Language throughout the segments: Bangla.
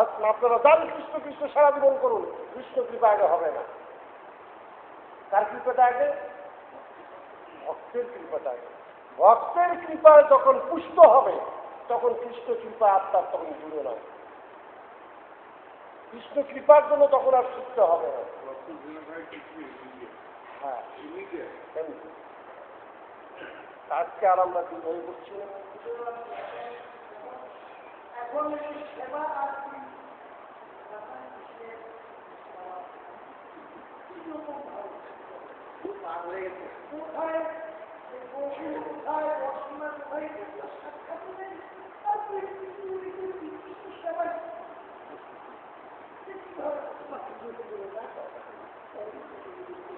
আপনারা যান কৃষ্ণ কৃষ্ণ সারা জীবন করুন, কৃষ্ণ কৃপা আগে হবে না। কার কৃপাটা আগে? ভক্তের কৃপাটা আগে। ভক্তের কৃপায় যখন পুষ্ট হবে তখন কৃষ্ণ কৃপা আত্মার তখন জুড়ে না। কৃষ্ণ কৃপার জন্য তখন আর শিখতে হবে না। হ্যাঁ, আজকে আর আমরা কি বই করছি না। এখন সেবা আর কোথায় কোথায় বর্ষণা কোথায় সাক্ষাৎ নেই,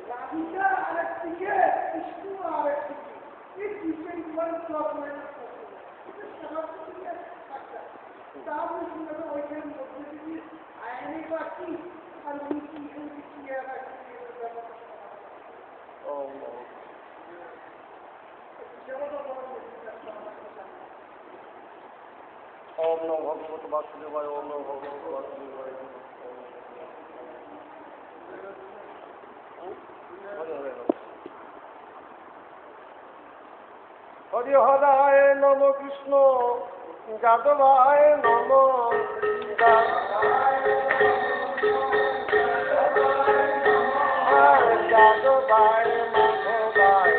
রাধিকা আরেকদিকে, কৃষ্ণ আরেকদিকে, এই দুইটাই ওইখানে মধ্যে যদি আইনে বাকি আর ওম নমঃ ভগবতে বাসুদেবায়, ওম নমঃ ভগবতে বাসুদেবায়। হরি হরায় নম কৃষ্ণ যাদবায় নম, যাদবায় মাধবায়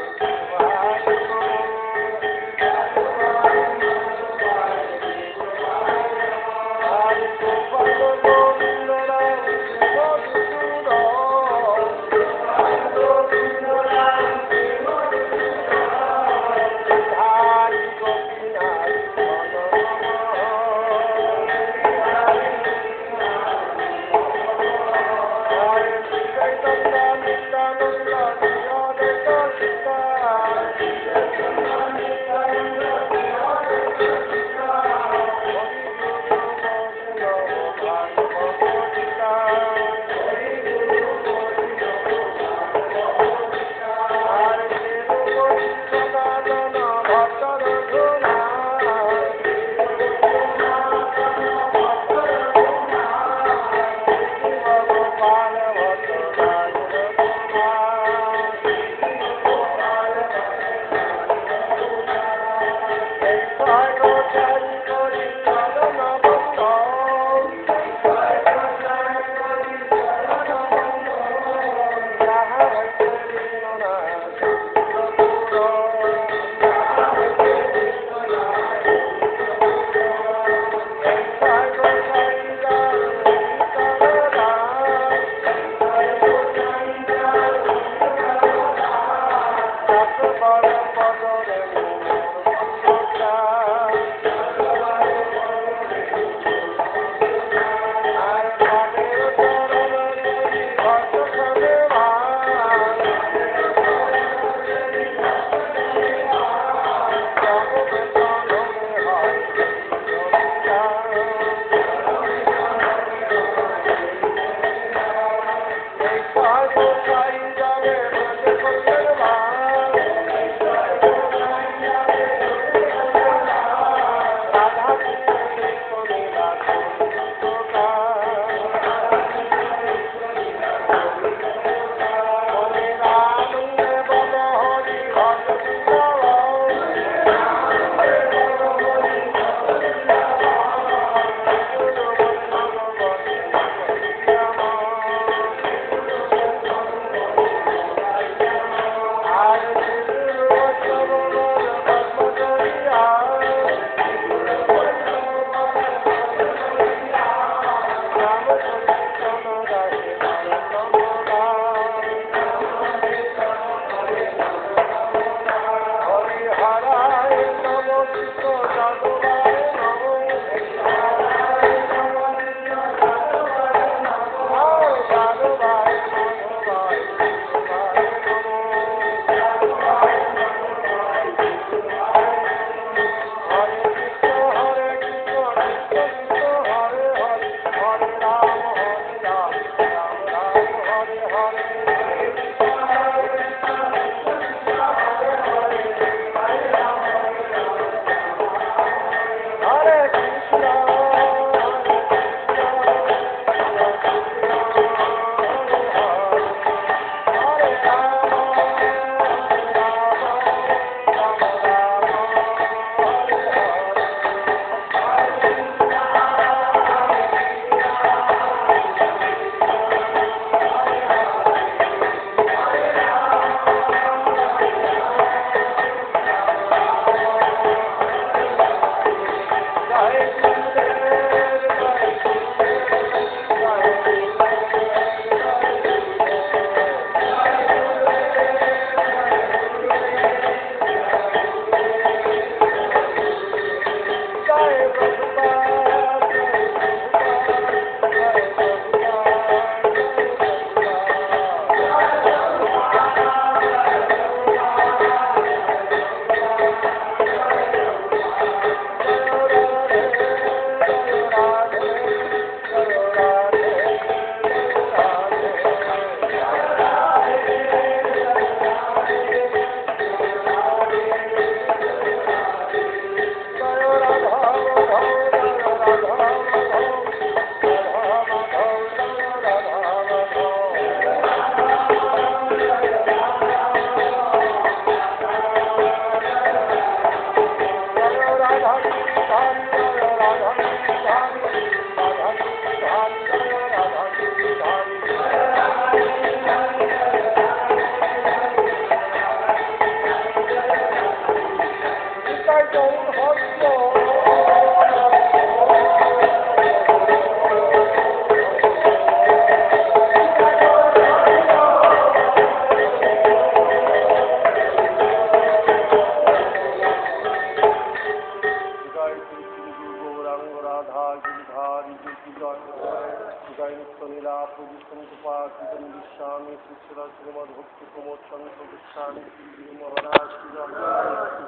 জয় নিত্য নীলা প্রভুশঙ্কপা কীর্তন বিশ্বামী শ্রীশ্রা শ্রীমদ ভক্তি প্রমোদ চন্দ্র গোস্বামী শ্রী মহারাজ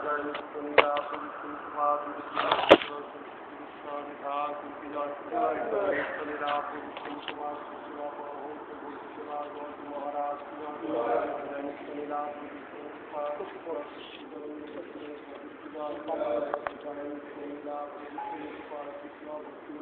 জয় নিত্য নীলা প্রভুশঙ্কপা গোস্বামী ঘাস জয় নিত্য নীলা প্রভুশঙ্কপা শ্রীশ্রা মহারাজ জয় নিত্য নীলা প্রভুশঙ্কপা জয় নিত্য নীলা প্রভুশঙ্কপা কৃষ্ণ ভক্তি